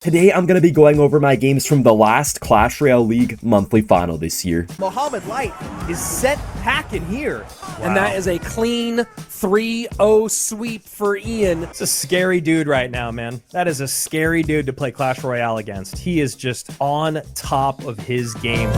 Today I'm going to be going over my games from the last Clash Royale League monthly final this year. Mohamed Light is sent packing here. Wow. And that is a clean 3-0 sweep for Ian. It's a scary dude right now, man. That is a scary dude to play Clash Royale against. He is just on top of his game.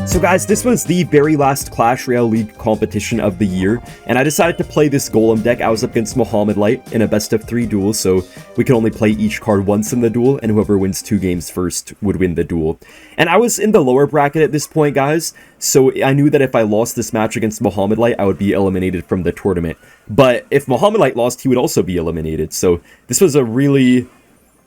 So guys, this was the very last Clash Royale League competition of the year, and I decided to play this Golem deck. I was up against Mohamed Light in a best of 3 duel, so we could only play each card once in the duel, and whoever wins 2 games first would win the duel. And I was in the lower bracket at this point, guys, so I knew that if I lost this match against Mohamed Light, I would be eliminated from the tournament. But if Mohamed Light lost, he would also be eliminated, so this was a really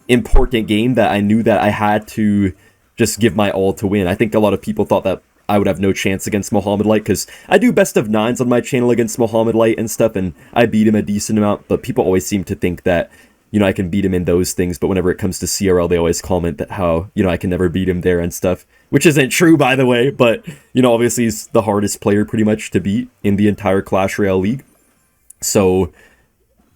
important game that I knew that I had to just give my all to win. I think a lot of people thought that I would have no chance against Mohamed Light, because I do best of 9s on my channel against Mohamed Light and stuff, and I beat him a decent amount, but people always seem to think that, you know, I can beat him in those things, but whenever it comes to CRL, they always comment that how, you know, I can never beat him there and stuff, which isn't true, by the way, but, you know, obviously he's the hardest player pretty much to beat in the entire Clash Royale League, so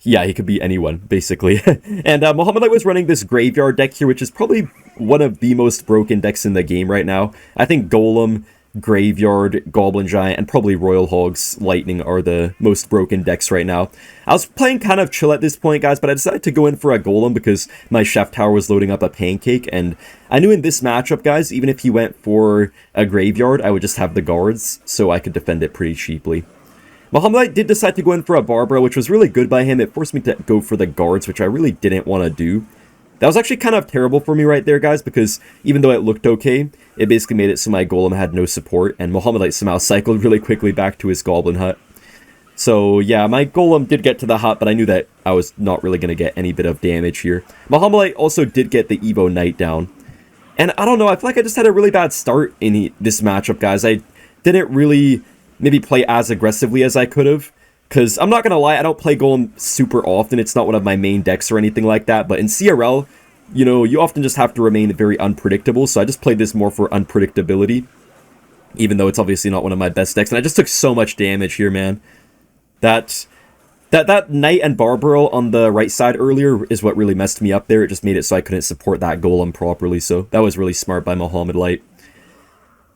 yeah, he could beat anyone, basically. And Mohamed Light was running this Graveyard deck here, which is probably one of the most broken decks in the game right now. I think Golem, Graveyard, Goblin Giant, and probably Royal Hogs Lightning are the most broken decks right now. I was playing kind of chill at this point, guys, but I decided to go in for a Golem because my Chef Tower was loading up a Pancake, and I knew in this matchup, guys, even if he went for a Graveyard, I would just have the guards, so I could defend it pretty cheaply. Mohamed Light did decide to go in for a Barbara, which was really good by him. It forced me to go for the guards, which I really didn't want to do. That was actually kind of terrible for me right there, guys, because even though it looked okay, it basically made it so my Golem had no support, and Mohamed Light somehow cycled really quickly back to his Goblin Hut. So yeah, my Golem did get to the hut, but I knew that I was not really going to get any bit of damage here. Mohamed Light also did get the Evo Knight down. And I don't know, I feel like I just had a really bad start in this matchup, guys. I didn't really maybe play as aggressively as I could have. Because I'm not going to lie, I don't play Golem super often. It's not one of my main decks or anything like that. But in CRL, you know, you often just have to remain very unpredictable. So I just played this more for unpredictability. Even though it's obviously not one of my best decks. And I just took so much damage here, man. That Knight and Barbaro on the right side earlier is what really messed me up there. It just made it so I couldn't support that Golem properly. So that was really smart by Mohamed Light.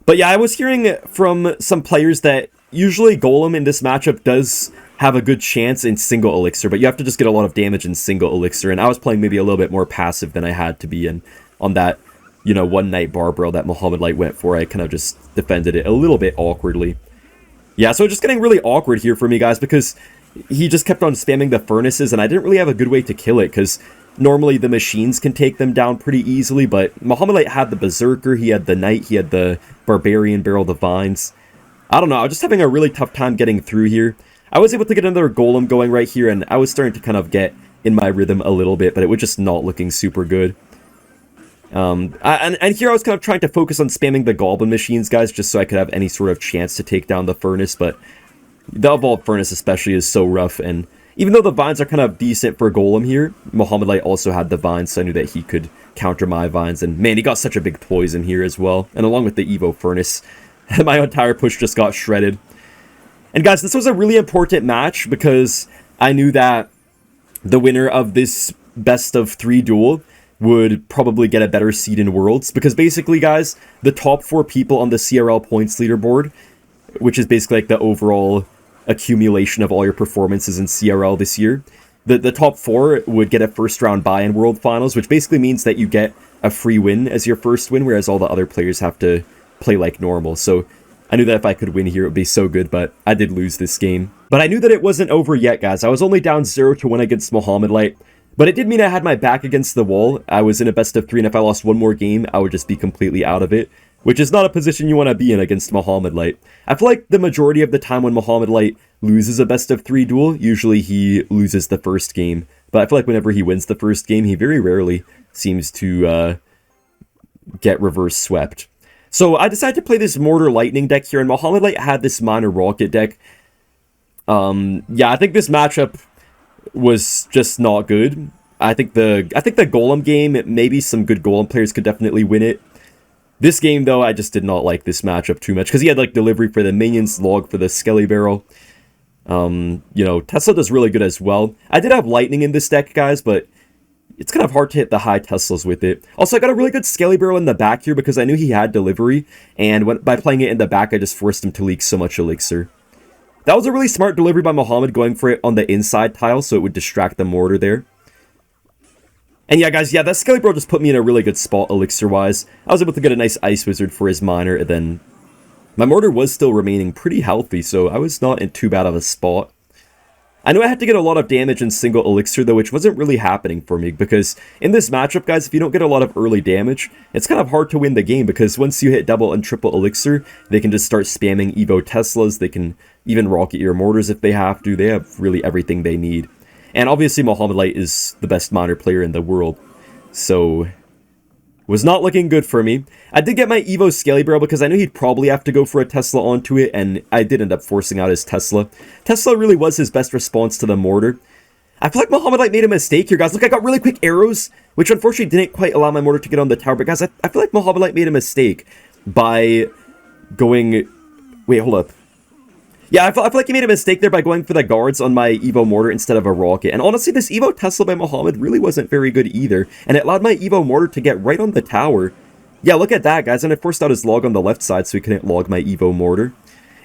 But yeah, I was hearing from some players that usually Golem in this matchup does have a good chance in single elixir, but you have to just get a lot of damage in single elixir, and I was playing maybe a little bit more passive than I had to be in on that, you know, one Knight Barbaro that Mohamed Light went for. I kind of just defended it a little bit awkwardly. Yeah, so just getting really awkward here for me, guys, because he just kept on spamming the furnaces, and I didn't really have a good way to kill it, because normally the machines can take them down pretty easily, but Mohamed Light had the Berserker, he had the Knight, he had the Barbarian Barrel the Vines. I don't know, I was just having a really tough time getting through here. I was able to get another Golem going right here, and I was starting to kind of get in my rhythm a little bit, but it was just not looking super good. And here I was kind of trying to focus on spamming the Goblin machines, guys, just so I could have any sort of chance to take down the Furnace, but the Evolved Furnace especially is so rough, and even though the Vines are kind of decent for Golem here, Mohamed Light also had the Vines, so I knew that he could counter my Vines, and man, he got such a big poison here as well, and along with the Evo Furnace, my entire push just got shredded. And guys, this was a really important match because I knew that the winner of this best of 3 duel would probably get a better seed in Worlds, because basically, guys, the top 4 people on the CRL points leaderboard, which is basically like the overall accumulation of all your performances in CRL this year, the top 4 would get a first round bye in World Finals, which basically means that you get a free win as your first win, whereas all the other players have to play like normal. So I knew that if I could win here, it would be so good, but I did lose this game. But I knew that it wasn't over yet, guys. I was only down 0-1 against Mohamed Light, but it did mean I had my back against the wall. I was in a best of 3, and if I lost one more game, I would just be completely out of it, which is not a position you want to be in against Mohamed Light. I feel like the majority of the time when Mohamed Light loses a best of 3 duel, usually he loses the first game. But I feel like whenever he wins the first game, he very rarely seems to get reverse swept. So I decided to play this Mortar Lightning deck here, and Mohamed Light had this Minor Rocket deck. Yeah, I think this matchup was just not good. I think the Golem game, maybe some good Golem players could definitely win it. This game, though, I just did not like this matchup too much, because he had like delivery for the minions, log for the Skelly Barrel. You know, Tesla does really good as well. I did have Lightning in this deck, guys, but it's kind of hard to hit the high Teslas with it. Also, I got a really good Skelly Barrel in the back here because I knew he had delivery, and by playing it in the back, I just forced him to leak so much elixir. That was a really smart delivery by Mohamed, going for it on the inside tile so it would distract the mortar there. And yeah, guys, that Skelly Barrel just put me in a really good spot elixir-wise. I was able to get a nice Ice Wizard for his miner, and then my mortar was still remaining pretty healthy, so I was not in too bad of a spot. I knew I had to get a lot of damage in single elixir though, which wasn't really happening for me, because in this matchup, guys, if you don't get a lot of early damage, it's kind of hard to win the game, because once you hit double and triple elixir, they can just start spamming Evo Teslas, they can even rocket your mortars if they have to, they have really everything they need. And obviously Mohamed Light is the best miner player in the world, so was not looking good for me. I did get my Evo Skelly Barrel because I knew he'd probably have to go for a Tesla onto it, and I did end up forcing out his Tesla. Tesla really was his best response to the mortar. I feel like Mohamed Light made a mistake here, guys. Look, I got really quick arrows, which unfortunately didn't quite allow my mortar to get on the tower. But guys, I feel like Mohamed Light made a mistake by going... Wait, hold up. Yeah, I feel like he made a mistake there by going for the guards on my Evo Mortar instead of a rocket. And honestly, this Evo Tesla by Mohamed really wasn't very good either. And it allowed my Evo Mortar to get right on the tower. Yeah, look at that, guys. And I forced out his log on the left side so he couldn't log my Evo Mortar.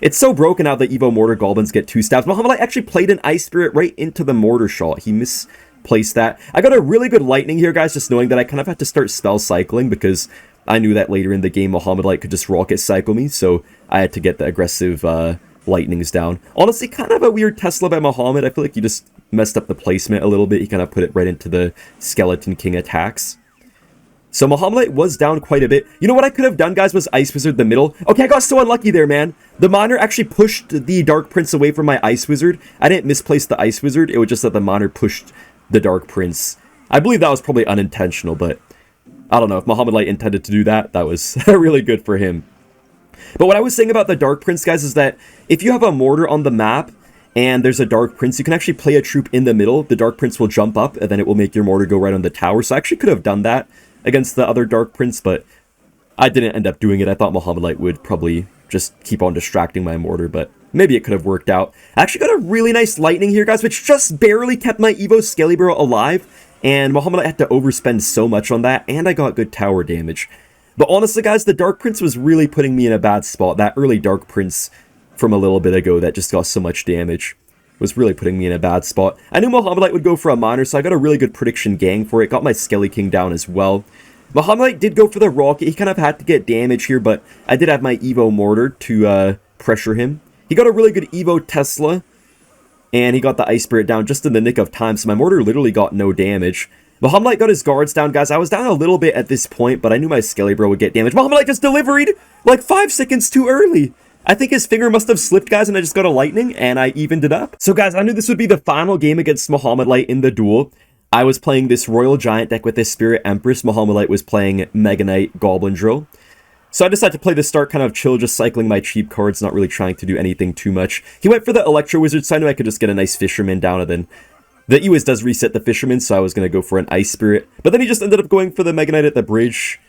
It's so broken out that Evo Mortar goblins get 2 stabs. Mohamed Light actually played an Ice Spirit right into the mortar shot. He misplaced that. I got a really good lightning here, guys, just knowing that I kind of had to start spell cycling because I knew that later in the game Mohamed Light could just rocket cycle me. So I had to get the aggressive... lightnings down. Honestly, kind of a weird Tesla by Mohamed. I feel like he just messed up the placement a little bit. He kind of put it right into the Skeleton King attacks. So Mohamed Light was down quite a bit. You know what I could have done, guys, was Ice Wizard the middle. Okay, I got so unlucky there, man. The miner actually pushed the Dark Prince away from my Ice Wizard. I didn't misplace the Ice Wizard. It was just that the miner pushed the Dark Prince. I believe that was probably unintentional, but I don't know. If Mohamed Light intended to do that, that was really good for him. But what I was saying about the Dark Prince, guys, is that if you have a mortar on the map and there's a Dark Prince, you can actually play a troop in the middle. The Dark Prince will jump up, and then it will make your mortar go right on the tower. So I actually could have done that against the other Dark Prince, but I didn't end up doing it. I thought Mohamed Light would probably just keep on distracting my mortar, but maybe it could have worked out. I actually got a really nice lightning here, guys, which just barely kept my Evo Skelly Barrel alive, and Mohamed Light had to overspend so much on that, and I got good tower damage. But honestly, guys, the Dark Prince was really putting me in a bad spot. That early Dark Prince from a little bit ago that just got so much damage was really putting me in a bad spot. I knew Mohamed Light would go for a miner, so I got a really good prediction gang for it. Got my Skelly King down as well. Mohamed Light did go for the rocket. He kind of had to get damage here, but I did have my Evo Mortar to pressure him. He got a really good Evo Tesla, and he got the Ice Spirit down just in the nick of time, so my mortar literally got no damage. Mohamed Light got his guards down, guys. I was down a little bit at this point, but I knew my Skelly Bro would get damage. Mohamed Light just delivered like 5 seconds too early. I think his finger must have slipped, guys, and I just got a lightning, and I evened it up. So, guys, I knew this would be the final game against Mohamed Light in the duel. I was playing this Royal Giant deck with this Spirit Empress. Mohamed Light was playing Mega Knight Goblin Drill. So I decided to play the start kind of chill, just cycling my cheap cards, not really trying to do anything too much. He went for the Electro Wizard, so I knew I could just get a nice Fisherman down, and then the EWIS does reset the Fisherman, so I was going to go for an Ice Spirit. But then he just ended up going for the Mega Knight at the bridge.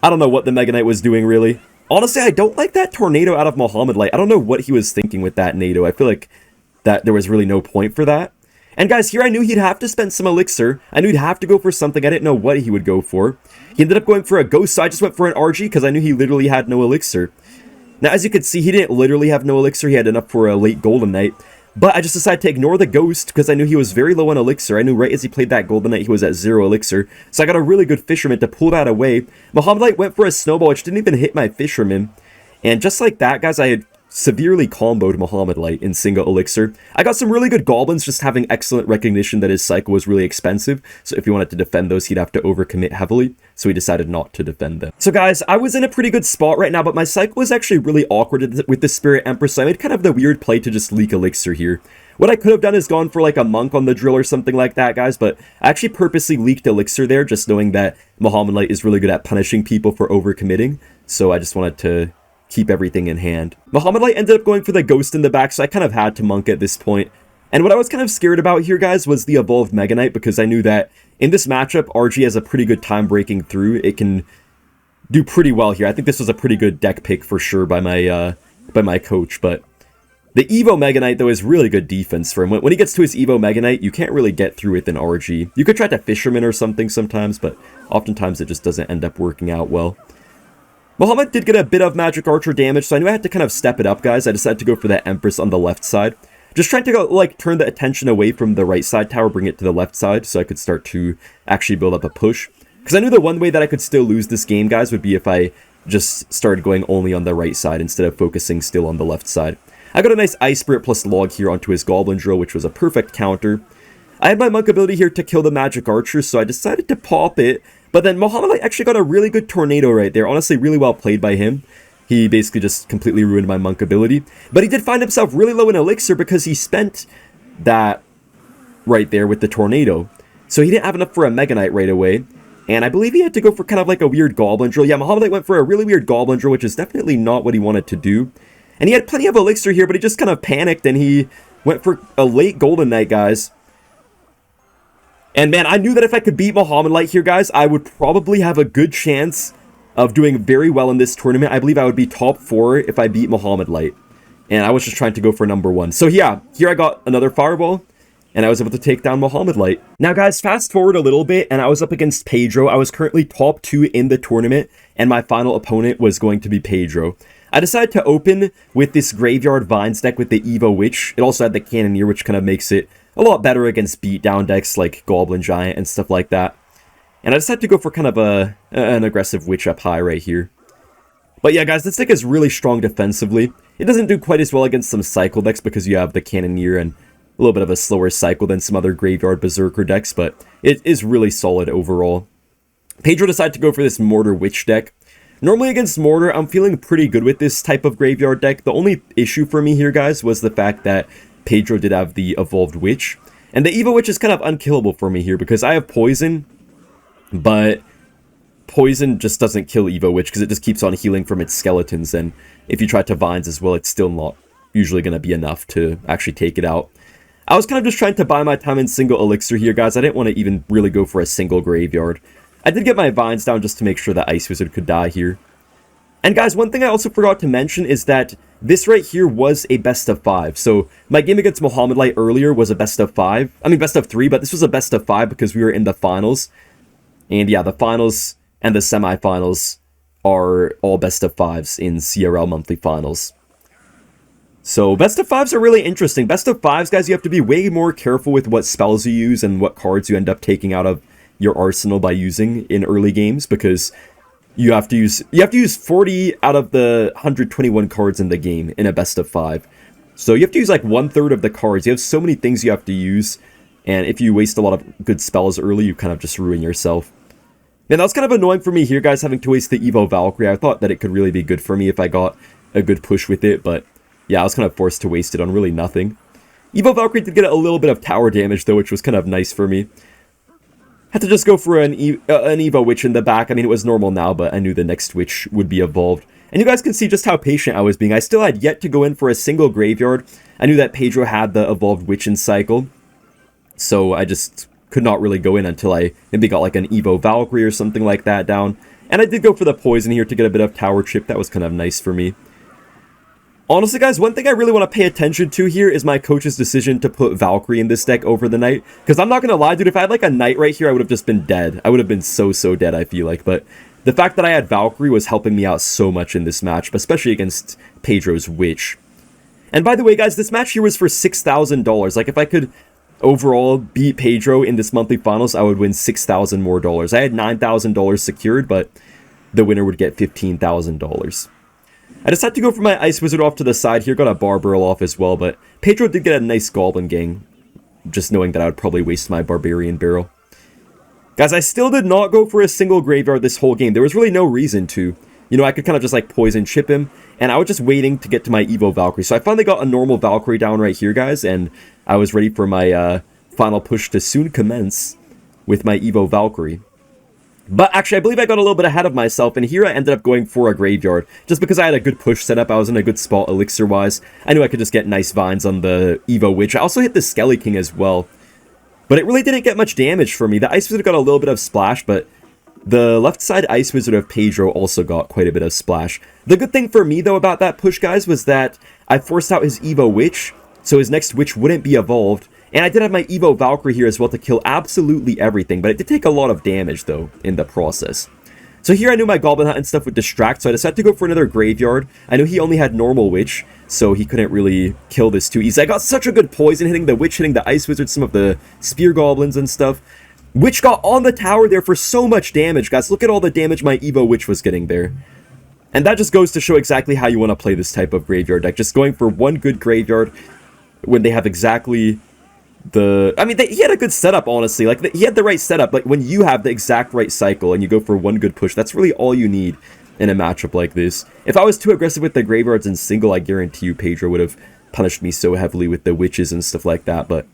I don't know what the Mega Knight was doing, really. Honestly, I don't like that Tornado out of Mohamed Light. I don't know what he was thinking with that NATO. I feel like that there was really no point for that. And guys, here I knew he'd have to spend some elixir. I knew he'd have to go for something. I didn't know what he would go for. He ended up going for a Ghost, so I just went for an RG because I knew he literally had no elixir. Now, as you can see, he didn't literally have no elixir. He had enough for a late Golden Knight. But I just decided to ignore the Ghost because I knew he was very low on elixir. I knew right as he played that Golden Knight, he was at 0 elixir. So I got a really good Fisherman to pull that away. Mohamed Light went for a Snowball, which didn't even hit my Fisherman. And just like that, guys, I had severely comboed Mohamed Light in single elixir. I got some really good Goblins, just having excellent recognition that his cycle was really expensive. So if he wanted to defend those, he'd have to overcommit heavily. So he decided not to defend them. So guys, I was in a pretty good spot right now, but my cycle was actually really awkward with the Spirit Empress. So I made kind of the weird play to just leak elixir here. What I could have done is gone for like a Monk on the drill or something like that, guys, but I actually purposely leaked elixir there, just knowing that Mohamed Light is really good at punishing people for overcommitting. So I just wanted to keep everything in hand. Mohamed Light ended up going for the Ghost in the back, so I kind of had to Monk at this point. And what I was kind of scared about here, guys, was the Evolved Mega Knight, because I knew that in this matchup, RG has a pretty good time breaking through. It can do pretty well here. I think this was a pretty good deck pick for sure by my coach, but The Evo Mega Knight, though, is really good defense for him. When he gets to his Evo Mega Knight, you can't really get through with an RG. You could try to Fisherman or something sometimes, but oftentimes it just doesn't end up working out well. Mohamed did get a bit of Magic Archer damage, so I knew I had to kind of step it up, guys. I decided to go for that Empress on the left side. Just trying to go, like, turn the attention away from the right side tower, bring it to the left side, so I could start to actually build up a push. Because I knew the one way that I could still lose this game, guys, would be if I just started going only on the right side instead of focusing still on the left side. I got a nice Ice Spirit plus Log here onto his Goblin Drill, which was a perfect counter. I had my Monk ability here to kill the Magic Archer, so I decided to pop it. But then Mohamed Light actually got a really good Tornado right there. Honestly, really well played by him. He basically just completely ruined my Monk ability. But he did find himself really low in Elixir because he spent that right there with the Tornado. So he didn't have enough for a Mega Knight right away. And I believe he had to go for kind of like a weird Goblin Drill. Yeah, Mohamed Light went for a really weird Goblin Drill, which is definitely not what he wanted to do. And he had plenty of Elixir here, but he just kind of panicked and he went for a late Golden Knight, guys. And man, I knew that if I could beat Mohamed Light here, guys, I would probably have a good chance of doing very well in this tournament. I believe I would be top 4 if I beat Mohamed Light. And I was just trying to go for number 1. So yeah, here I got another Fireball, and I was able to take down Mohamed Light. Now guys, fast forward a little bit, and I was up against Pedro. I was currently top 2 in the tournament, and my final opponent was going to be Pedro. I decided to open with this Graveyard Vines deck with the Evo Witch. It also had the Cannoneer, which kind of makes it a lot better against beatdown decks like Goblin Giant and stuff like that. And I decided to go for kind of an aggressive Witch up high right here. But yeah, guys, this deck is really strong defensively. It doesn't do quite as well against some Cycle decks because you have the Cannoneer and a little bit of a slower cycle than some other Graveyard Berserker decks, but it is really solid overall. Pedro decided to go for this Mortar Witch deck. Normally against Mortar, I'm feeling pretty good with this type of Graveyard deck. The only issue for me here, guys, was the fact that Pedro did have the Evolved Witch. And the Evo Witch is kind of unkillable for me here because I have Poison, but Poison just doesn't kill Evo Witch because it just keeps on healing from its skeletons. And if you try to Vines as well, it's still not usually going to be enough to actually take it out. I was kind of just trying to buy my time in single Elixir here, guys. I didn't want to even really go for a single Graveyard. I did get my Vines down just to make sure that Ice Wizard could die here. And guys, one thing I also forgot to mention is that this right here was a best of 5. So my game against Mohamed Light earlier was a best of 5. I mean best of 3, but this was a best of 5 because we were in the finals. And yeah, the finals and the semifinals are all best of 5s in CRL monthly finals. So best of 5s are really interesting. Best of 5s, guys, you have to be way more careful with what spells you use and what cards you end up taking out of your arsenal by using in early games, because you have to use 40 out of the 121 cards in the game in a best of 5. So you have to use like 1/3 of the cards. You have so many things you have to use, and if you waste a lot of good spells early, you kind of just ruin yourself. And that was kind of annoying for me here, guys, having to waste the Evo Valkyrie. I thought that it could really be good for me if I got a good push with it, but yeah, I was kind of forced to waste it on really nothing. Evo Valkyrie did get a little bit of tower damage though, which was kind of nice for me. Had to just go for an Evo Witch in the back. I mean, it was normal now, but I knew the next Witch would be evolved. And you guys can see just how patient I was being. I still had yet to go in for a single Graveyard. I knew that Pedro had the evolved Witch in cycle, so I just could not really go in until I maybe got like an Evo Valkyrie or something like that down. And I did go for the Poison here to get a bit of tower chip. That was kind of nice for me. Honestly, guys, one thing I really want to pay attention to here is my coach's decision to put Valkyrie in this deck over the Knight. Because I'm not going to lie, dude, if I had like a Knight right here, I would have just been dead. I would have been so dead, I feel like. But the fact that I had Valkyrie was helping me out so much in this match, especially against Pedro's Witch. And by the way, guys, this match here was for $6,000. Like, if I could overall beat Pedro in this monthly finals, I would win $6,000 more dollars. I had $9,000 secured, but the winner would get $15,000. I decided to go for my Ice Wizard off to the side here, got a Barbarrel off as well, but Pedro did get a nice Goblin gang, just knowing that I would probably waste my Barbarian Barrel. Guys, I still did not go for a single Graveyard this whole game. There was really no reason to. You know, I could kind of just like Poison Chip him, and I was just waiting to get to my Evo Valkyrie. So I finally got a normal Valkyrie down right here, guys, and I was ready for my final push to soon commence with my Evo Valkyrie. But actually, I believe I got a little bit ahead of myself, and here I ended up going for a Graveyard. Just because I had a good push set up, I was in a good spot Elixir-wise. I knew I could just get nice Vines on the Evo Witch. I also hit the Skelly King as well. But it really didn't get much damage for me. The Ice Wizard got a little bit of splash, but The left side Ice Wizard of Pedro also got quite a bit of splash. The good thing for me, though, about that push, guys, was that I forced out his Evo Witch, so his next Witch wouldn't be evolved. And I did have my Evo Valkyrie here as well to kill absolutely everything, but it did take a lot of damage, though, in the process. So here I knew my Goblin Hunt and stuff would distract, so I decided to go for another Graveyard. I knew he only had normal Witch, so he couldn't really kill this too easy. I got such a good poison hitting the Witch, hitting the Ice Wizard, some of the Spear Goblins and stuff. Witch got on the tower there for so much damage, guys. Look at all the damage my Evo Witch was getting there. And that just goes to show exactly how you want to play this type of Graveyard deck. Just going for one good Graveyard when they have exactly the... I mean, he had a good setup, honestly. Like, he had the right setup. Like, when you have the exact right cycle and you go for one good push, that's really all you need in a matchup like this. If I was too aggressive with the Graveyards in single, I guarantee you Pedro would have punished me so heavily with the Witches and stuff like that, but...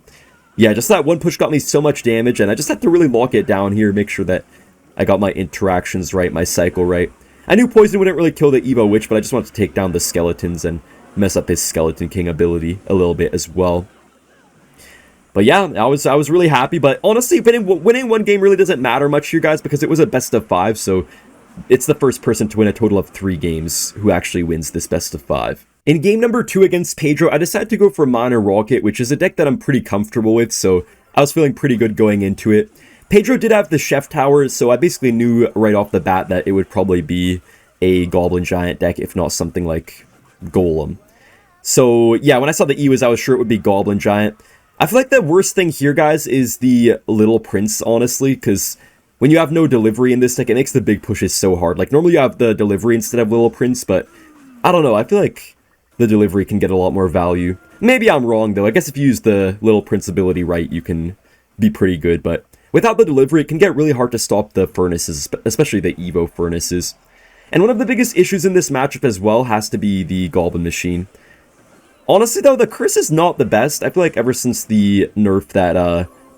yeah, just that one push got me so much damage, and I just had to really lock it down here, make sure that I got my interactions right, my cycle right. I knew Poison wouldn't really kill the Evo Witch, but I just wanted to take down the Skeletons and mess up his Skeleton King ability a little bit as well. But yeah, I was really happy, but honestly, winning one game really doesn't matter much here, guys, because it was a best of 5, so it's the first person to win a total of 3 games who actually wins this best of 5. In game number 2 against Pedro, I decided to go for Miner Rocket, which is a deck that I'm pretty comfortable with, so I was feeling pretty good going into it. Pedro did have the Chef Tower, so I basically knew right off the bat that it would probably be a Goblin Giant deck, if not something like Golem. So yeah, when I saw the Ewes, I was sure it would be Goblin Giant. I feel like the worst thing here, guys, is the Little Prince, honestly, because when you have no delivery in this deck, it makes the big pushes so hard. Like, normally you have the delivery instead of Little Prince, but I don't know, I feel like the delivery can get a lot more value. Maybe I'm wrong, though. I guess if you use the Little Prince ability right, you can be pretty good, but without the delivery, it can get really hard to stop the Furnaces, especially the Evo Furnaces. And one of the biggest issues in this matchup as well has to be the Goblin Machine. Honestly, though, the Curse is not the best. I feel like ever since the nerf that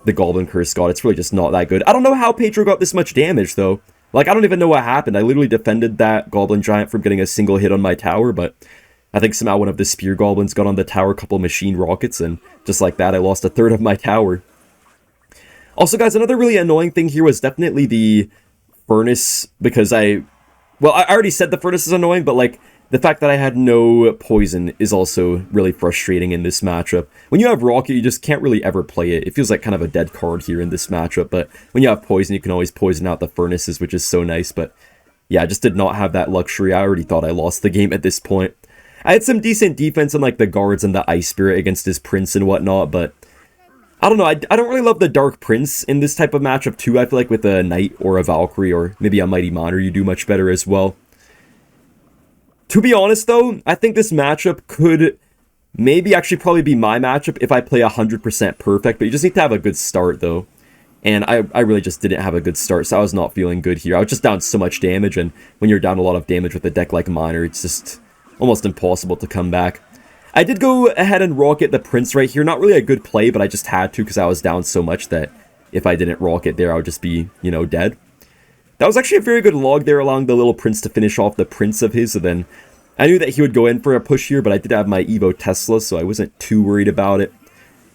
the Goblin Curse got, it's really just not that good. I don't know how Pedro got this much damage, though. Like, I don't even know what happened. I literally defended that Goblin Giant from getting a single hit on my tower, but I think somehow one of the Spear Goblins got on the tower, a couple Machine Rockets, and just like that, I lost a third of my tower. Also, guys, another really annoying thing here was definitely the Furnace, because well, I already said the Furnace is annoying, but, like, the fact that I had no Poison is also really frustrating in this matchup. When you have Rocket, you just can't really ever play it. It feels like kind of a dead card here in this matchup, but when you have Poison, you can always poison out the Furnaces, which is so nice, but yeah, I just did not have that luxury. I already thought I lost the game at this point. I had some decent defense on, like, the Guards and the Ice Spirit against his Prince and whatnot, but I don't know, I don't really love the Dark Prince in this type of matchup too. I feel like with a Knight or a Valkyrie or maybe a Mighty Monitor, you do much better as well. To be honest, though, I think this matchup could maybe actually probably be my matchup if I play 100% perfect, but you just need to have a good start, though. And I really just didn't have a good start, so I was not feeling good here. I was just down so much damage, and when you're down a lot of damage with a deck like Miner, it's just almost impossible to come back. I did go ahead and Rocket the Prince right here. Not really a good play, but I just had to because I was down so much that if I didn't Rocket there, I would just be, you know, dead. That was actually a very good log there, allowing the Little Prince to finish off the Prince of his, and then I knew that he would go in for a push here, but I did have my Evo Tesla, so I wasn't too worried about it.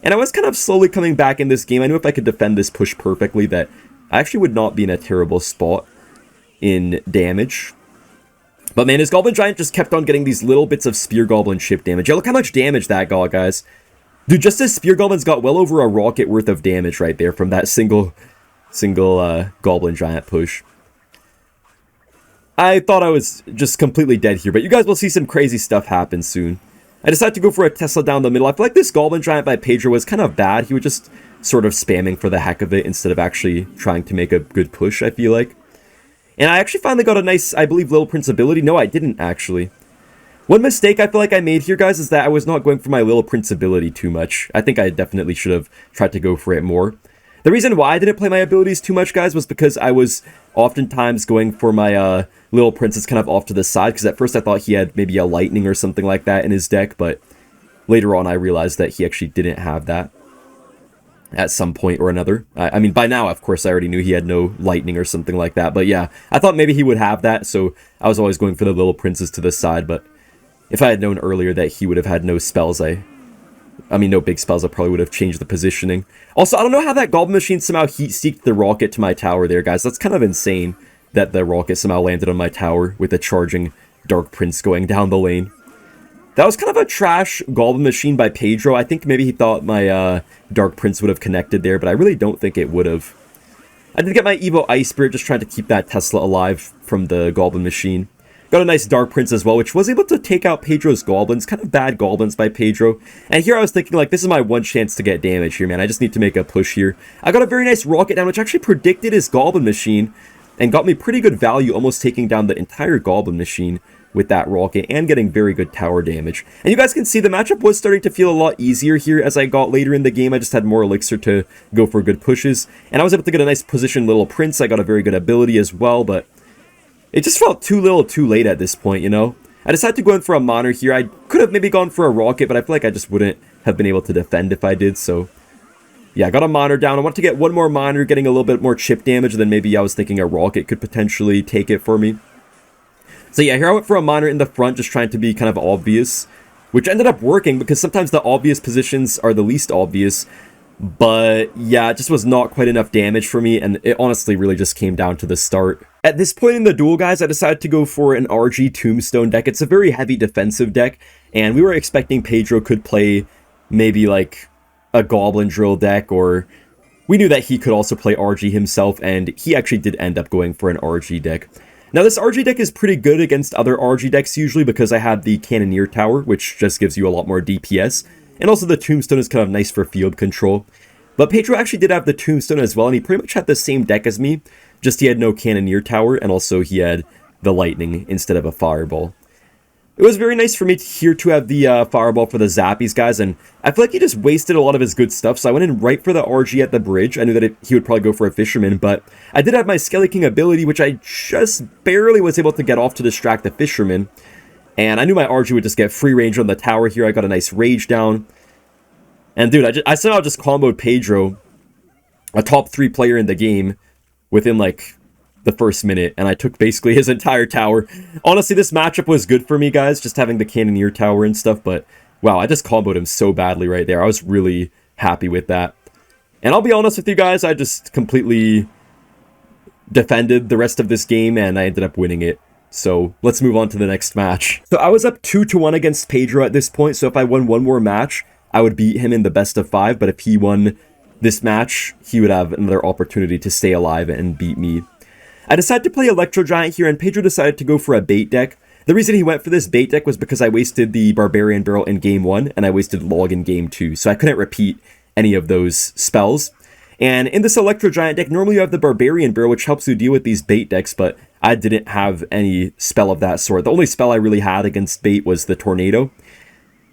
And I was kind of slowly coming back in this game. I knew if I could defend this push perfectly that I actually would not be in a terrible spot in damage. But man, his Goblin Giant just kept on getting these little bits of Spear Goblin chip damage. Yeah, look how much damage that got, guys. Dude, just his Spear Goblins got well over a rocket worth of damage right there from that single Goblin Giant push. I thought I was just completely dead here, but you guys will see some crazy stuff happen soon. I decided to go for a Tesla down the middle. I feel like this Goblin Giant by Pedro was kind of bad. He was just sort of spamming for the heck of it instead of actually trying to make a good push, I feel like. And I actually finally got a nice, I believe, Little Prince ability. No, I didn't, actually. One mistake I feel like I made here, guys, is that I was not going for my Little Prince ability too much. I think I definitely should have tried to go for it more. The reason why I didn't play my abilities too much, guys, was because I was oftentimes going for my Little Princess kind of off to the side, because at first I thought he had maybe a Lightning or something like that in his deck, but later on I realized that he actually didn't have that at some point or another. I mean, by now, of course, I already knew he had no Lightning or something like that, but yeah, I thought maybe he would have that, so I was always going for the Little Princess to the side, but if I had known earlier that he would have had no spells, I mean, no big spells, I probably would have changed the positioning. Also, I don't know how that Goblin Machine somehow heat-seeked the rocket to my tower there, guys. That's kind of insane. that the rocket somehow landed on my tower with a charging Dark Prince going down the lane. That was kind of a trash Goblin Machine by Pedro. I think maybe he thought my Dark Prince would have connected there, but I really don't think it would have. I did get my Evo Ice Spirit, just trying to keep that Tesla alive from the Goblin Machine. Got a nice Dark Prince as well, which was able to take out Pedro's Goblins. Kind of bad Goblins by Pedro. And here I was thinking, like, this is my one chance to get damage here, man. I just need to make a push here. I got a very nice Rocket down, which actually predicted his Goblin Machine and got me pretty good value, almost taking down the entire Goblin Machine with that rocket and getting very good tower damage. And you guys can see the matchup was starting to feel a lot easier here as I got later in the game. I just had more elixir to go for good pushes, and I was able to get a nice position little Prince. I got a very good ability as well, but it just felt too little too late at this point, you know? I decided to go in for a Monitor here. I could have maybe gone for a rocket, but I feel like I just wouldn't have been able to defend if I did, so yeah, I got a Monitor down. I want to get one more Monitor, getting a little bit more chip damage, than maybe I was thinking a rocket could potentially take it for me. So yeah, here I went for a Monitor in the front, just trying to be kind of obvious, which ended up working because sometimes the obvious positions are the least obvious. But yeah, it just was not quite enough damage for me, and it honestly really just came down to the start. At this point in the duel, guys, I decided to go for an RG Tombstone deck. It's a very heavy defensive deck, and we were expecting Pedro could play maybe like a Goblin Drill deck, or we knew that he could also play RG himself, and he actually did end up going for an RG deck. Now, this RG deck is pretty good against other RG decks usually because I have the Cannoneer Tower, which just gives you a lot more DPS, and also the Tombstone is kind of nice for field control. But Pedro actually did have the Tombstone as well, and he pretty much had the same deck as me, just he had no Cannoneer Tower, and also he had the Lightning instead of a Fireball. It was very nice for me here to have the Fireball for the Zappies, guys, and I feel like he just wasted a lot of his good stuff, so I went in right for the RG at the bridge. I knew that he would probably go for a Fisherman, but I did have my Skelly King ability, which I just barely was able to get off to distract the Fisherman, and I knew my RG would just get free range on the tower here. I got a nice Rage down, and dude, I somehow just comboed Pedro, a top 3 player in the game, within like the first minute, and I took basically his entire tower. Honestly, this matchup was good for me, guys, just having the Cannoneer Tower and stuff, but wow, I just comboed him so badly right there. I was really happy with that. And I'll be honest with you guys, I just completely defended the rest of this game, and I ended up winning it. So let's move on to the next match. So I was up 2-1 against Pedro at this point, so if I won one more match, I would beat him in the best of 5, but if he won this match, he would have another opportunity to stay alive and beat me. I decided to play Electro Giant here, and Pedro decided to go for a bait deck. The reason he went for this bait deck was because I wasted the Barbarian Barrel in Game 1, and I wasted Log in Game 2, so I couldn't repeat any of those spells. And in this Electro Giant deck, normally you have the Barbarian Barrel, which helps you deal with these bait decks, but I didn't have any spell of that sort. The only spell I really had against bait was the Tornado.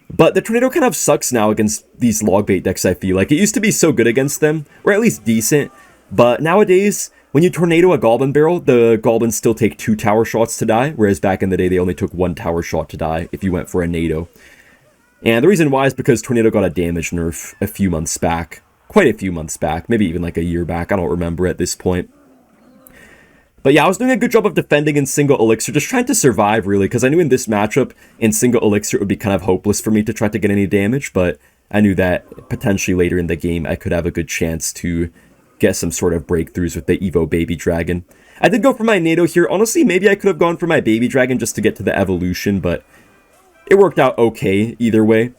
But the Tornado kind of sucks now against these Logbait decks, I feel. Like, it used to be so good against them, or at least decent, but nowadays, when you Tornado a Goblin Barrel, the Goblins still take 2 tower shots to die, whereas back in the day, they only took 1 tower shot to die if you went for a Nado. And the reason why is because Tornado got a damage nerf a few months back. Quite a few months back, maybe even like a year back, I don't remember at this point. But yeah, I was doing a good job of defending in single elixir, just trying to survive really, because I knew in this matchup, in single elixir, it would be kind of hopeless for me to try to get any damage, but I knew that potentially later in the game, I could have a good chance to get some sort of breakthroughs with the Evo Baby Dragon. I did go for my Nado here. Honestly, maybe I could have gone for my Baby Dragon just to get to the evolution, but it worked out okay either way.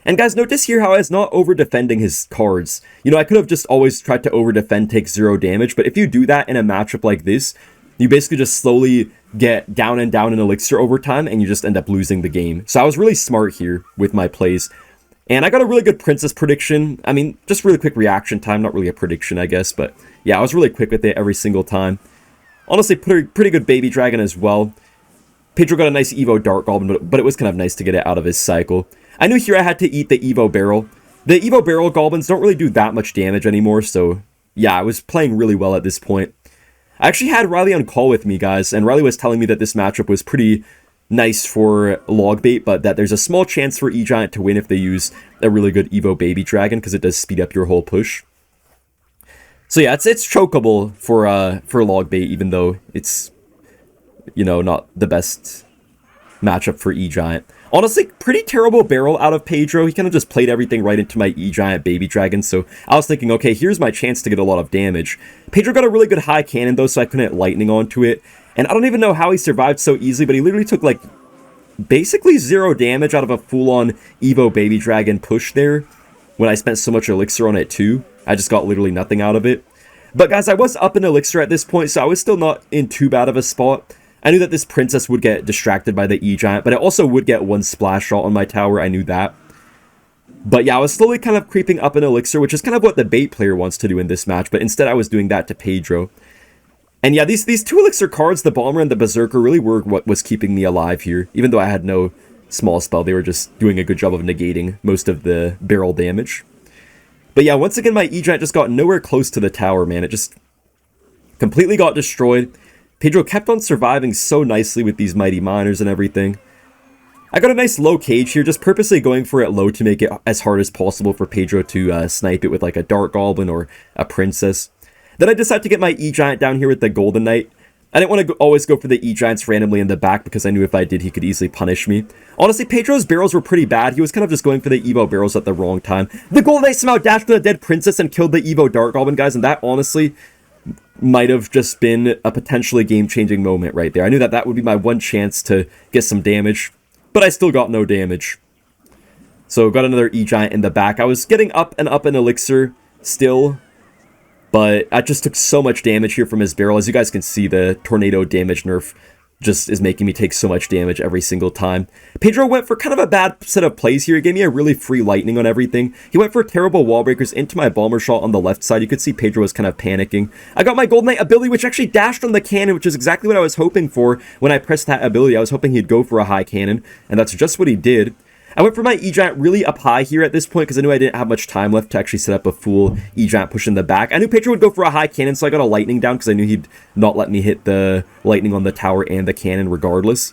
And guys, notice here how I was not over-defending his cards. You know, I could have just always tried to over-defend, take 0 damage, but if you do that in a matchup like this, you basically just slowly get down and down in elixir over time, and you just end up losing the game. So I was really smart here with my plays. And I got a really good Princess prediction. I mean, just really quick reaction time, not really a prediction, I guess, but yeah, I was really quick with it every single time. Honestly, pretty good Baby Dragon as well. Pedro got a nice Evo Dark Goblin, but it was kind of nice to get it out of his cycle. I knew here I had to eat the Evo Barrel. The Evo Barrel Goblins don't really do that much damage anymore, so yeah, I was playing really well at this point. I actually had Riley on call with me, guys, and Riley was telling me that this matchup was pretty nice for Logbait, but that there's a small chance for E-Giant to win if they use a really good Evo Baby Dragon, because it does speed up your whole push. So yeah, it's chokeable for Logbait, even though it's, you know, not the best matchup for E-Giant. Honestly, pretty terrible barrel out of Pedro. He kind of just played everything right into my E-Giant Baby Dragon, so I was thinking, okay, here's my chance to get a lot of damage. Pedro got a really good high cannon, though, so I couldn't lightning onto it. And I don't even know how he survived so easily, but he literally took, like, basically 0 damage out of a full-on Evo Baby Dragon push there when I spent so much elixir on it, too. I just got literally nothing out of it. But, guys, I was up in elixir at this point, so I was still not in too bad of a spot. I knew that this princess would get distracted by the E-Giant, but it also would get 1 splash shot on my tower. I knew that. But yeah, I was slowly kind of creeping up in elixir, which is kind of what the bait player wants to do in this match, but instead I was doing that to Pedro. And yeah, these 2 elixir cards, the Bomber and the Berserker, really were what was keeping me alive here. Even though I had no small spell, they were just doing a good job of negating most of the barrel damage. But yeah, once again, my E-Giant just got nowhere close to the tower, man. It just completely got destroyed. Pedro kept on surviving so nicely with these mighty miners and everything. I got a nice low cage here, just purposely going for it low to make it as hard as possible for Pedro to snipe it with like a Dark Goblin or a Princess. Then I decided to get my E-Giant down here with the Golden Knight. I didn't want to always go for the E-Giants randomly in the back because I knew if I did, he could easily punish me. Honestly, Pedro's barrels were pretty bad. He was kind of just going for the Evo barrels at the wrong time. The Golden Knight somehow dashed on a dead Princess and killed the Evo Dark Goblin, guys, and that honestly might have just been a potentially game-changing moment right there. I knew that that would be my one chance to get some damage, but I still got no damage. So got another E-Giant in the back. I was getting up and up in elixir still, but I just took so much damage here from his barrel. As you guys can see, the tornado damage nerf just is making me take so much damage every single time. Pedro went for kind of a bad set of plays here. He gave me a really free lightning on everything. He went for terrible wall breakers into my bomber shot on the left side. You could see Pedro was kind of panicking. I got my Golden Knight ability, which actually dashed on the cannon, which is exactly what I was hoping for when I pressed that ability. I was hoping he'd go for a high cannon, and that's just what he did. I went for my E-Giant really up high here at this point because I knew I didn't have much time left to actually set up a full E-Giant push in the back. I knew Pedro would go for a high cannon, so I got a lightning down because I knew he'd not let me hit the lightning on the tower and the cannon regardless.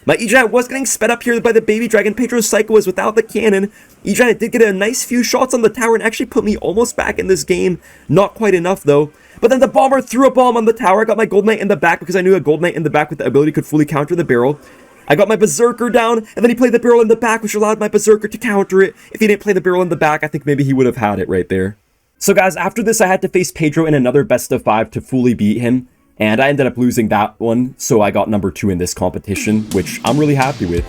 My E-Giant was getting sped up here by the Baby Dragon. Pedro's Cycle was without the cannon. E-Giant did get a nice few shots on the tower and actually put me almost back in this game. Not quite enough though. But then the Bomber threw a bomb on the tower. I got my Golden Knight in the back because I knew a Golden Knight in the back with the ability could fully counter the barrel. I got my Berserker down, and then he played the barrel in the back, which allowed my Berserker to counter it. If he didn't play the barrel in the back, I think maybe he would have had it right there. So guys, after this, I had to face Pedro in another best of 5 to fully beat him, and I ended up losing that one, so I got number 2 in this competition, which I'm really happy with.